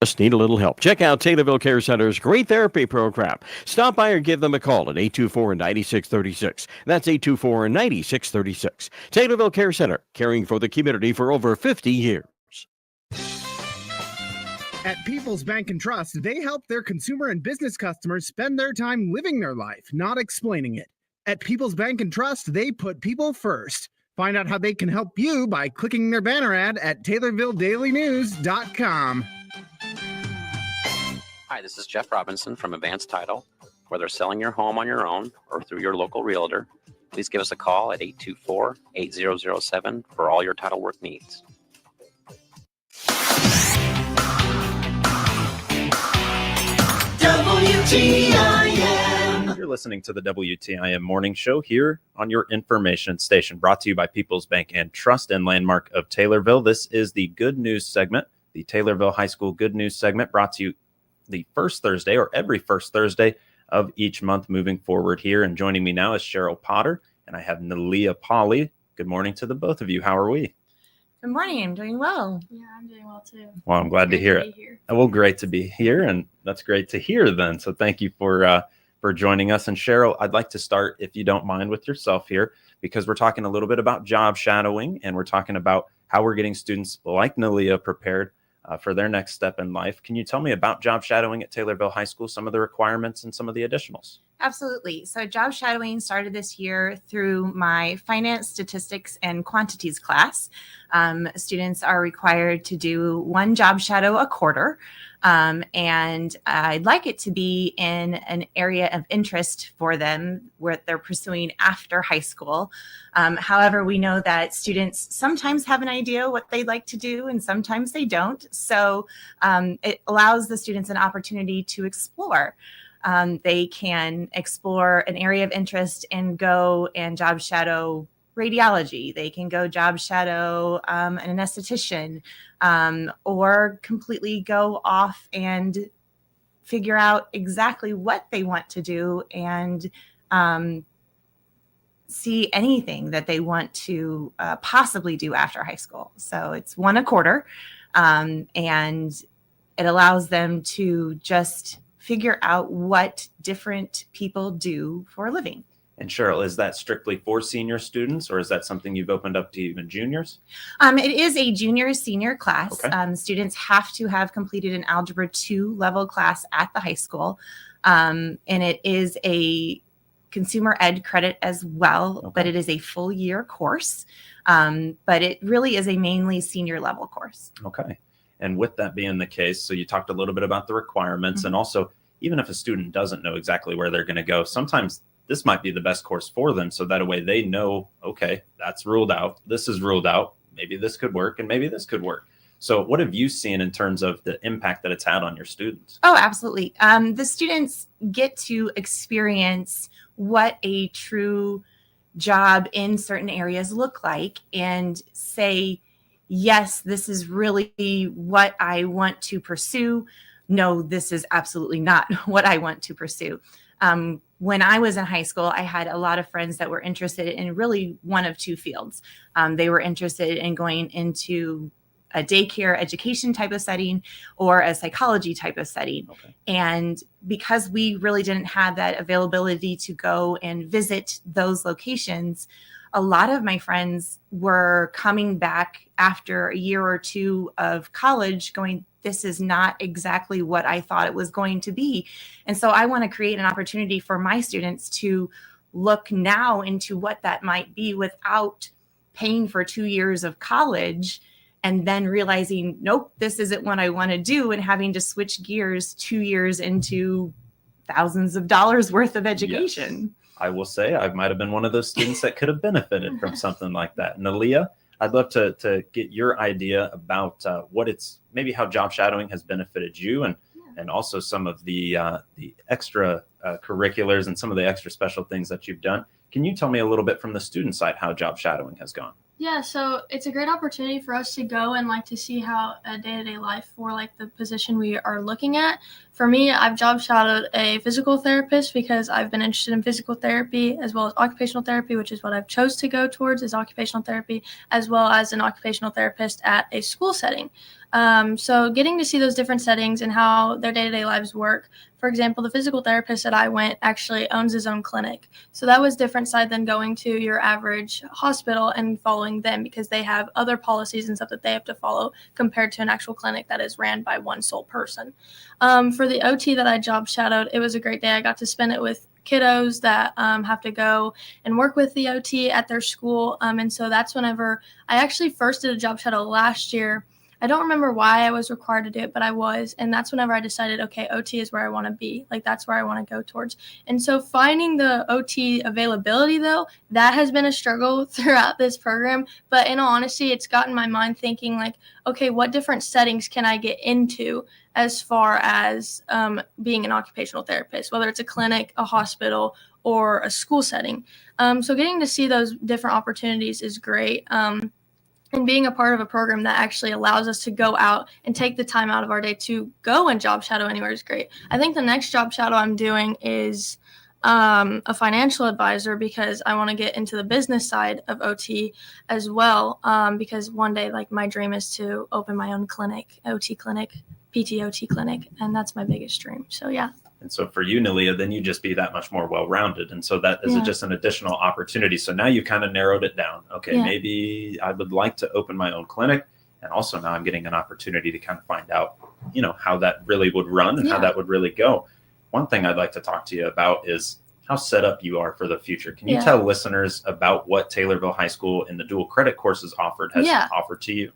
Just need a little help. Check out Taylorville Care Center's great therapy program. Stop by or give them a call at 824-9636. That's 824-9636. Taylorville Care Center, caring for the community for over 50 years. At People's Bank and Trust, they help their consumer and business customers spend their time living their life, not explaining it. At People's Bank and Trust, they put people first. Find out how they can help you by clicking their banner ad at TaylorvilleDailyNews.com. Hi, this is Jeff Robinson from Advanced Title. Whether selling your home on your own or through your local realtor, please give us a call at 824-8007 for all your title work needs. WTIM. You're listening to the WTIM Morning Show here on your information station, brought to you by People's Bank and Trust and Landmark of Taylorville. This is the Good News segment, the Taylorville High School Good News segment, brought to you the first Thursday or every first Thursday of each month moving forward here. And joining me now is Cheryl Potter, and I have Nalia Polly. Good morning to the both of you. How are we? Good morning. I'm doing well. Yeah, I'm doing well too. Well, I'm glad to hear it. Well, great to be here, and that's great to hear then. So thank you for joining us. And Cheryl, I'd like to start, if you don't mind, with yourself here, because we're talking a little bit about job shadowing, and we're talking about how we're getting students like Nalia prepared for their next step in life. Can you tell me about job shadowing at Taylorville High School, some of the requirements and some of the additionals? Absolutely. So job shadowing started this year through my finance, statistics, and quantities class. Students are required to do one job shadow a quarter. And I'd like it to be in an area of interest for them where they're pursuing after high school. However, we know that students sometimes have an idea what they'd like to do and sometimes they don't. So it allows the students an opportunity to explore. They can explore an area of interest and go and job shadow radiology. They can go job shadow an esthetician, or completely go off and figure out exactly what they want to do and see anything that they want to possibly do after high school. So it's one a quarter, and it allows them to just figure out what different people do for a living. And Cheryl, is that strictly for senior students, or is that something you've opened up to even juniors? It is a junior-senior class. Okay. Students have to have completed an Algebra 2 level class at the high school. And it is a consumer ed credit as well, Okay. but it is a full year course. But it really is a mainly senior level course. Okay. And with that being the case, so you talked a little bit about the requirements, Mm-hmm. and also even if a student doesn't know exactly where they're going to go, sometimes this might be the best course for them. So that way they know, okay, that's ruled out. This is ruled out. Maybe this could work and maybe this could work. So what have you seen in terms of the impact that it's had on your students? Oh, absolutely. The students get to experience what a true job in certain areas look like and say, yes, this is really what I want to pursue. No, this is absolutely not what I want to pursue. When I was in high school, I had a lot of friends that were interested in really one of two fields. They were interested in going into a daycare education type of setting or a psychology type of setting. Okay. And because we really didn't have that availability to go and visit those locations, a lot of my friends were coming back after a year or two of college going, this is not exactly what I thought it was going to be. And so I want to create an opportunity for my students to look now into what that might be without paying for 2 years of college and then realizing, nope, this isn't what I want to do, and having to switch gears 2 years into thousands of dollars worth of education. Yes. I will say I might have been one of those students that could have benefited from something like that. Nalia, I'd love to get your idea about what it's, maybe how job shadowing has benefited you, and also some of the extra curriculars and some of the extra special things that you've done. Can you tell me a little bit from the student side how job shadowing has gone? Yeah, so it's a great opportunity for us to go and to see how a day-to-day life for the position we are looking at. For me, I've job shadowed a physical therapist because I've been interested in physical therapy as well as occupational therapy, which is what I've chose to go towards is occupational therapy, as well as an occupational therapist at a school setting. So getting to see those different settings and how their day-to-day lives work. For example, the physical therapist that I went actually owns his own clinic. So that was different side than going to your average hospital and following them because they have other policies and stuff that they have to follow compared to an actual clinic that is ran by one sole person. For the OT that I job shadowed, it was a great day. I got to spend it with kiddos that have to go and work with the OT at their school. And so that's whenever I actually first did a job shadow last year. I don't remember why I was required to do it, but I was. And that's whenever I decided, okay, OT is where I want to be. Like, that's where I want to go towards. And so finding the OT availability, though, that has been a struggle throughout this program. But in all honesty, it's gotten my mind thinking, like, okay, what different settings can I get into as far as being an occupational therapist, whether it's a clinic, a hospital, or a school setting. So getting to see those different opportunities is great. And being a part of a program that actually allows us to go out and take the time out of our day to go and job shadow anywhere is great. I think the next job shadow I'm doing is a financial advisor because I want to get into the business side of OT as well. Because one day, like, my dream is to open my own clinic, OT clinic, PTOT clinic, and that's my biggest dream. So yeah. And so for you, Nalia, then you just be that much more well-rounded. And so that is Yeah. just an additional opportunity. So now you kind of narrowed it down. Okay, Yeah. maybe I would like to open my own clinic. And also now I'm getting an opportunity to kind of find out, how that really would run and how Yeah. that would really go. One thing I'd like to talk to you about is how set up you are for the future. Can you Yeah. tell listeners about what Taylorville High School and the dual credit courses has Yeah. offered to you?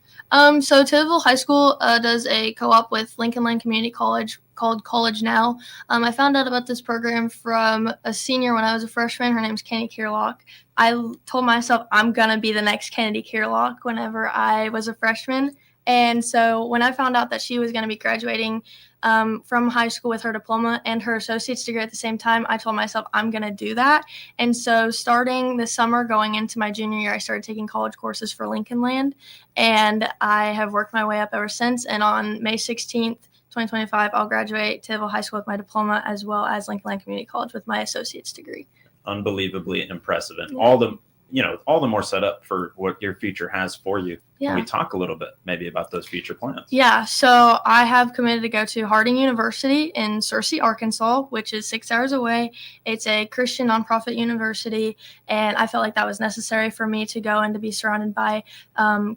So Taylorville High School does a co-op with Lincoln Land Community College called College Now. I found out about this program from a senior when I was a freshman. Her name's Kennedy Kierlock. I told myself I'm going to be the next Kennedy Kierlock whenever I was a freshman. And so when I found out that she was going to be graduating from high school with her diploma and her associate's degree at the same time, I told myself I'm going to do that. And so starting this summer, going into my junior year, I started taking college courses for Lincoln Land. And I have worked my way up ever since. And on May 16th, 2025, I'll graduate Taylorville High School with my diploma as well as Lincoln Land Community College with my associate's degree. Unbelievably impressive. And Yeah. all the more set up for what your future has for you. Yeah. Can we talk a little bit maybe about those future plans? Yeah, so I have committed to go to Harding University in Searcy, Arkansas, which is 6 hours away. It's a Christian nonprofit university, and I felt like that was necessary for me to go and to be surrounded by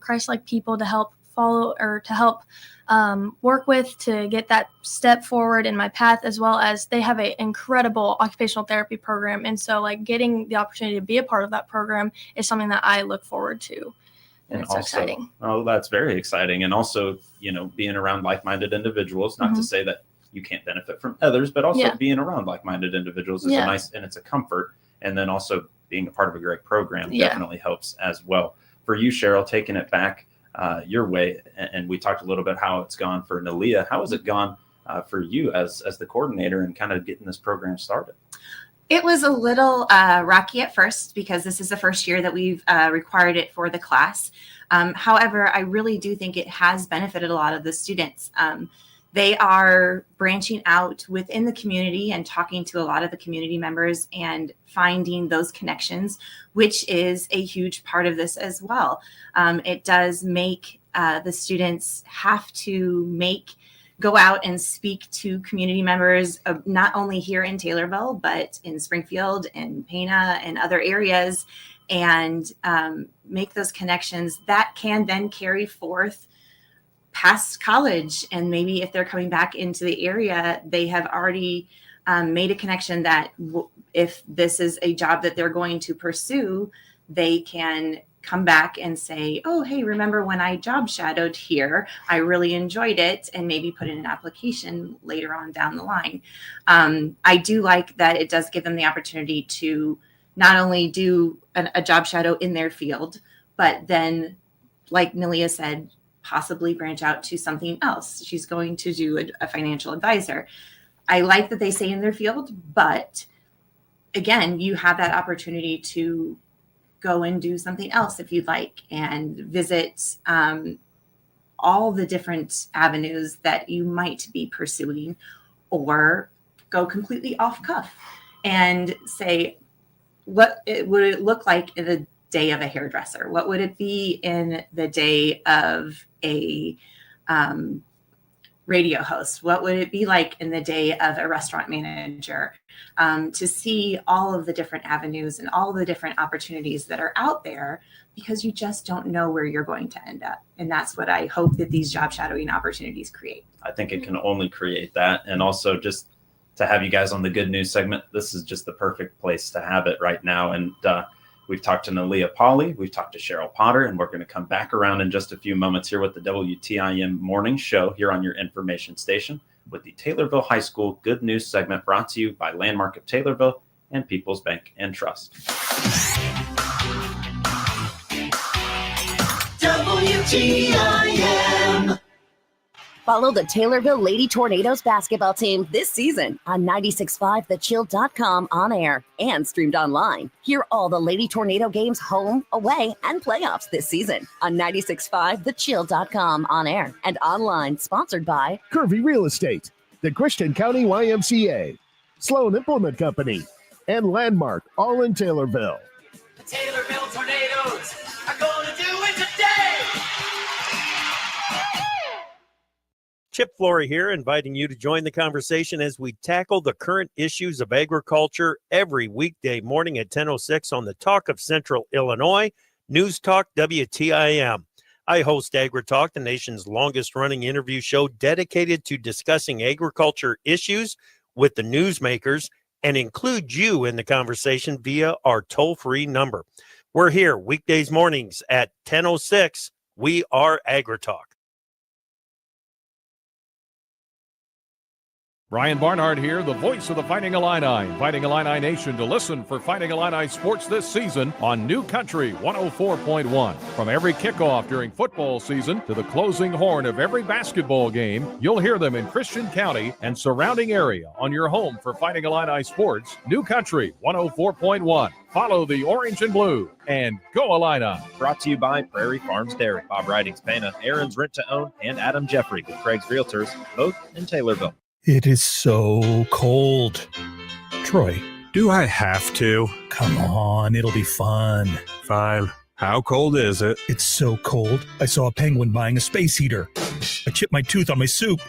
Christ-like people to help follow or to help work with to get that step forward in my path, as well as they have an incredible occupational therapy program. And so, like, getting the opportunity to be a part of that program is something that I look forward to. And it's also, exciting. Oh, that's very exciting. And also, being around like-minded individuals, not to say that you can't benefit from others, but also being around like-minded individuals is it's a comfort. And then also being a part of a great program definitely helps as well. For you, Cheryl, taking it back your way, and we talked a little bit how it's gone for Nalia. How has it gone for you as the coordinator and kind of getting this program started? It was a little rocky at first because this is the first year that we've required it for the class. However, I really do think it has benefited a lot of the students. They are branching out within the community and talking to a lot of the community members and finding those connections, which is a huge part of this as well. It does make the students have to go out and speak to community members, not only here in Taylorville, but in Springfield and Pana and other areas, and make those connections that can then carry forth past college. And maybe if they're coming back into the area, they have already made a connection that if this is a job that they're going to pursue, they can come back and say, oh, hey, remember when I job shadowed here? I really enjoyed it, and maybe put in an application later on down the line. I do like that it does give them the opportunity to not only do a job shadow in their field, but then, like Nalia said, possibly branch out to something else. She's going to do a financial advisor. I like that they say in their field, but again, you have that opportunity to go and do something else if you'd like, and visit all the different avenues that you might be pursuing, or go completely off cuff and say, would it look like in the day of a hairdresser? What would it be in the day of a radio host? What would it be like in the day of a restaurant manager? To see all of the different avenues and all the different opportunities that are out there, because you just don't know where you're going to end up. And that's what I hope that these job shadowing opportunities create. I think it can only create that. And also just to have you guys on the good news segment, this is just the perfect place to have it right now. And we've talked to Nalia Polly, we've talked to Cheryl Potter, and we're going to come back around in just a few moments here with the WTIM morning show here on your information station with the Taylorville High School Good News segment, brought to you by Landmark of Taylorville and People's Bank and Trust. WTIM. Follow the Taylorville Lady Tornadoes basketball team this season on 96.5thechill.com on air and streamed online. Hear all the Lady Tornado games home, away, and playoffs this season on 96.5thechill.com on air and online, sponsored by Curvy Real Estate, the Christian County YMCA, Sloan Implement Company, and Landmark, all in Taylorville. The Taylorville Tornadoes are going to do it today. Chip Flory here, inviting you to join the conversation as we tackle the current issues of agriculture every weekday morning at 10:06 on the Talk of Central Illinois, News Talk WTIM. I host AgriTalk, the nation's longest-running interview show dedicated to discussing agriculture issues with the newsmakers and include you in the conversation via our toll-free number. We're here weekdays mornings at 10:06. We are AgriTalk. Brian Barnhart here, the voice of the Fighting Illini, Fighting Illini Nation, to listen for Fighting Illini sports this season on New Country 104.1. From every kickoff during football season to the closing horn of every basketball game, you'll hear them in Christian County and surrounding area on your home for Fighting Illini sports, New Country 104.1. Follow the orange and blue and go Illini. Brought to you by Prairie Farms Dairy, Bob Ridings Pana, Aaron's Rent to Own, and Adam Jeffrey with Craig's Realtors, both in Taylorville. It is so cold. Troy. Do I have to? Come on, it'll be fun. Fine. How cold is it? It's so cold. I saw a penguin buying a space heater. I chipped my tooth on my soup.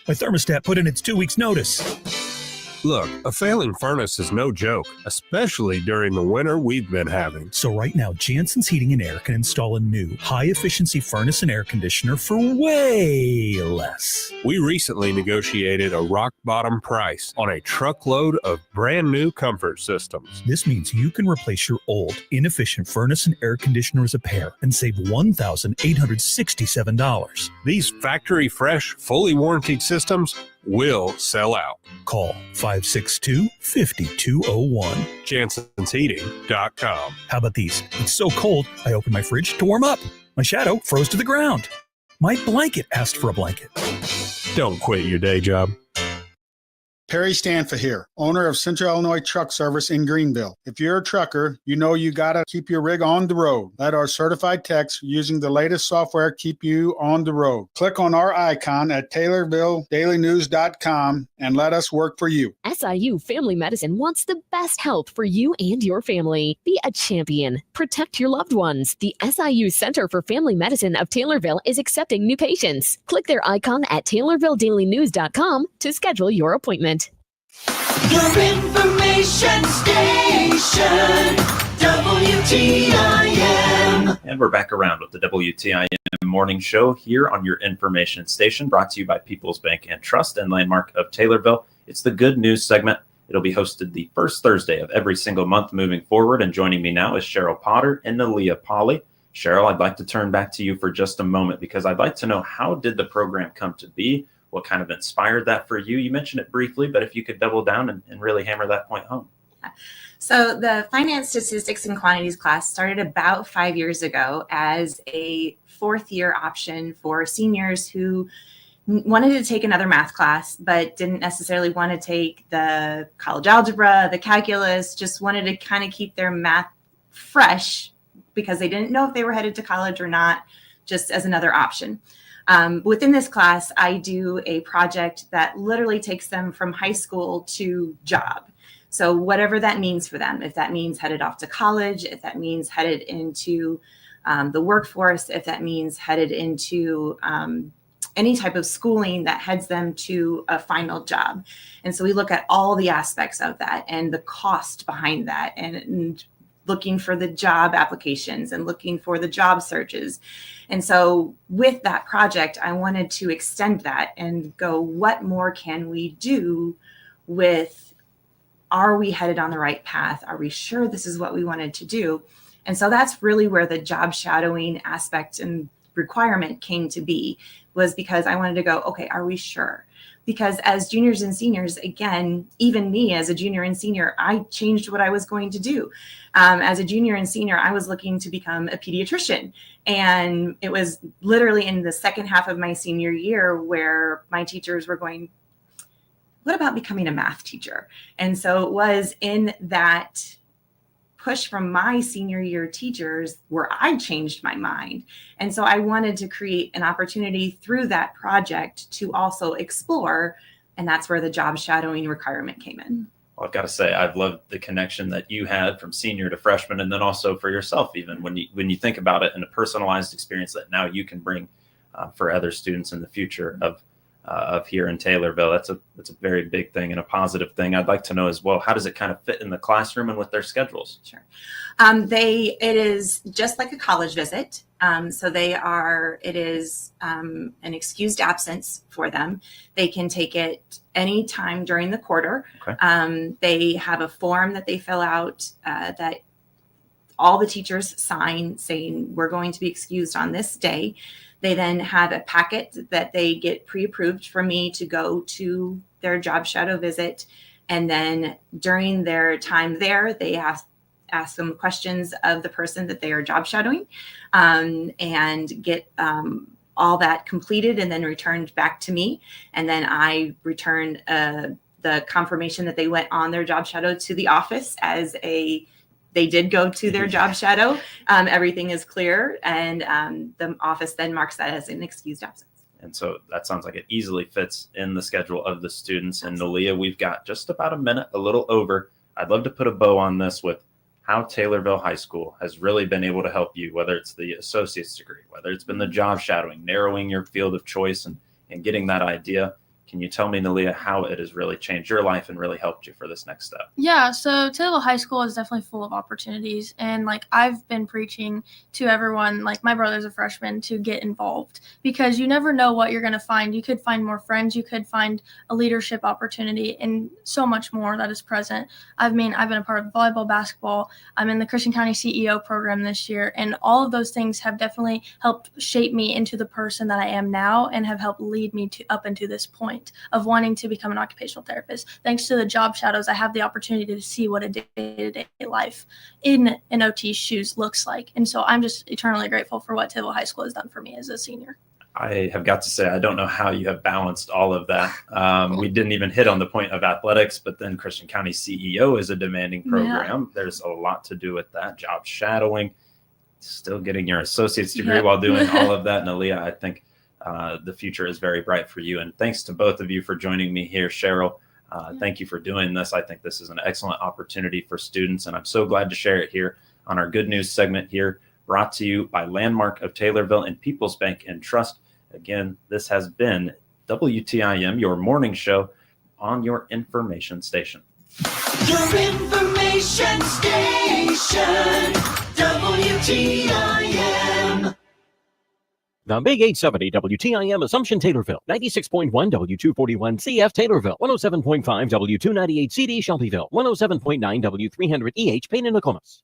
My thermostat put in its 2 weeks notice. Look, a failing furnace is no joke, especially during the winter we've been having. So right now, Jansen's Heating and Air can install a new high-efficiency furnace and air conditioner for way less. We recently negotiated a rock-bottom price on a truckload of brand-new comfort systems. This means you can replace your old, inefficient furnace and air conditioner as a pair and save $1,867. These factory-fresh, fully warranted systems will sell out. Call 562-5201. JansensHeating.com. How about these? It's so cold, I opened my fridge to warm up. My shadow froze to the ground. My blanket asked for a blanket. Don't quit your day job. Perry Stanfa here, owner of Central Illinois Truck Service in Greenville. If you're a trucker, you know you got to keep your rig on the road. Let our certified techs using the latest software keep you on the road. Click on our icon at TaylorvilleDailyNews.com and let us work for you. SIU Family Medicine wants the best health for you and your family. Be a champion. Protect your loved ones. The SIU Center for Family Medicine of Taylorville is accepting new patients. Click their icon at TaylorvilleDailyNews.com to schedule your appointment. Your information station, WTIM. And we're back around with the WTIM morning show here on your information station, brought to you by People's Bank and Trust and Landmark of Taylorville. It's the Good News segment. It'll be hosted the first Thursday of every single month moving forward. And joining me now is Cheryl Potter and Nalia Polly. Cheryl, I'd like to turn back to you for just a moment because I'd like to know, how did the program come to be? What kind of inspired that for you? You mentioned it briefly, but if you could double down and really hammer that point home. So the finance, statistics, and quantities class started about 5 years ago as a fourth-year option for seniors who wanted to take another math class, but didn't necessarily want to take the college algebra, the calculus, just wanted to kind of keep their math fresh because they didn't know if they were headed to college or not, just as another option. Within this class, I do a project that literally takes them from high school to job. So whatever that means for them, if that means headed off to college, if that means headed into the workforce, if that means headed into any type of schooling that heads them to a final job. And so we look at all the aspects of that and the cost behind that, and looking for the job applications and looking for the job searches. And so with that project, I wanted to extend that and go, what more can we do with, are we headed on the right path? Are we sure this is what we wanted to do? And so that's really where the job shadowing aspect and requirement came to be, was because I wanted to go, okay, are we sure? Because as juniors and seniors, again, even me as a junior and senior, I changed what I was going to do. As a junior and senior, I was looking to become a pediatrician. And it was literally in the second half of my senior year where my teachers were going, what about becoming a math teacher? And so it was in that push from my senior year teachers where I changed my mind. And so I wanted to create an opportunity through that project to also explore. And that's where the job shadowing requirement came in. Well, I've got to say, I've loved the connection that you had from senior to freshman, and then also for yourself, even when you think about it in a personalized experience that now you can bring for other students in the future of here in Taylorville. That's a very big thing and a positive thing. I'd like to know as well, how does it kind of fit in the classroom and with their schedules? Sure. It is just like a college visit. So it is an excused absence for them. They can take it any time during the quarter. Okay. They have a form that they fill out that all the teachers sign saying we're going to be excused on this day. They then have a packet that they get pre-approved for me to go to their job shadow visit. And then during their time there, they ask them questions of the person that they are job shadowing, and get all that completed and then returned back to me. And then I return the confirmation that they went on their job shadow to the office as they did go to their job shadow. Everything is clear, and the office then marks that as an excused absence. And so that sounds like it easily fits in the schedule of the students. And Nalia, we've got just about a minute, a little over. I'd love to put a bow on this with how Taylorville High School has really been able to help you, whether it's the associate's degree, whether it's been the job shadowing, narrowing your field of choice and getting that idea. Can you tell me, Nalia, how it has really changed your life and really helped you for this next step? Yeah, so Taylorville High School is definitely full of opportunities. And I've been preaching to everyone, my brother's a freshman, to get involved, because you never know what you're going to find. You could find more friends. You could find a leadership opportunity and so much more that is present. I've been a part of volleyball, basketball. I'm in the Christian County CEO program this year. And all of those things have definitely helped shape me into the person that I am now and have helped lead me up into this point of wanting to become an occupational therapist. Thanks to the job shadows, I have the opportunity to see what a day-to-day life in an OT's shoes looks like. And so I'm just eternally grateful for what Taylorville High School has done for me as a senior. I have got to say, I don't know how you have balanced all of that. We didn't even hit on the point of athletics, but then Christian County CEO is a demanding program. Yeah. There's a lot to do with that. Job shadowing, still getting your associate's degree while doing all of that. Nalia, I think the future is very bright for you. And thanks to both of you for joining me here. Cheryl, thank you for doing this. I think this is an excellent opportunity for students, and I'm so glad to share it here on our Good News segment here, brought to you by Landmark of Taylorville and People's Bank and Trust. Again, this has been WTIM, your morning show on your information station. Your information station, WTIM. The Big 870 WTIM Assumption Taylorville, 96.1 W241 CF Taylorville, 107.5 W298 CD Shelbyville, 107.9 W300 EH Payne and Nokomis.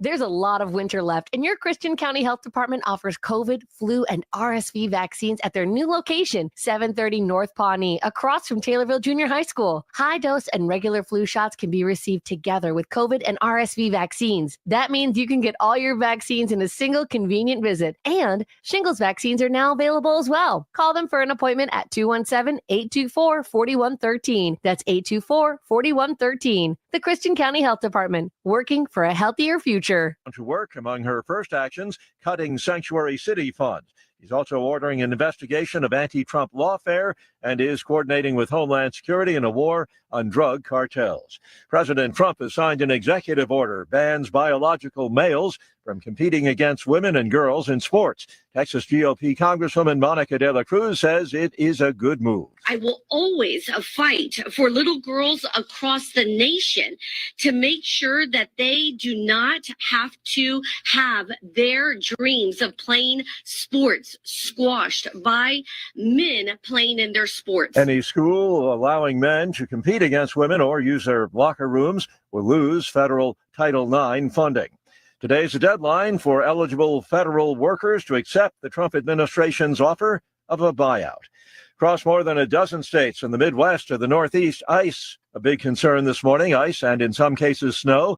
There's a lot of winter left, and your Christian County Health Department offers COVID, flu, and RSV vaccines at their new location, 730 North Pawnee, across from Taylorville Junior High School. High-dose and regular flu shots can be received together with COVID and RSV vaccines. That means you can get all your vaccines in a single convenient visit, and shingles vaccines are now available as well. Call them for an appointment at 217-824-4113. That's 824-4113. The Christian County Health Department, working for a healthier future. To work among her first actions, cutting sanctuary city funds. He's also ordering an investigation of anti-Trump lawfare and is coordinating with Homeland Security in a war on drug cartels. President Trump has signed an executive order bans biological males from competing against women and girls in sports. Texas GOP Congresswoman Monica De La Cruz says it is a good move. I will always fight for little girls across the nation to make sure that they do not have to have their dreams of playing sports squashed by men playing in their sports. Any school allowing men to compete against women or use their locker rooms will lose federal Title IX funding. Today's the deadline for eligible federal workers to accept the Trump administration's offer of a buyout. Across more than a dozen states in the Midwest to the Northeast, ice, a big concern this morning, ice and in some cases snow.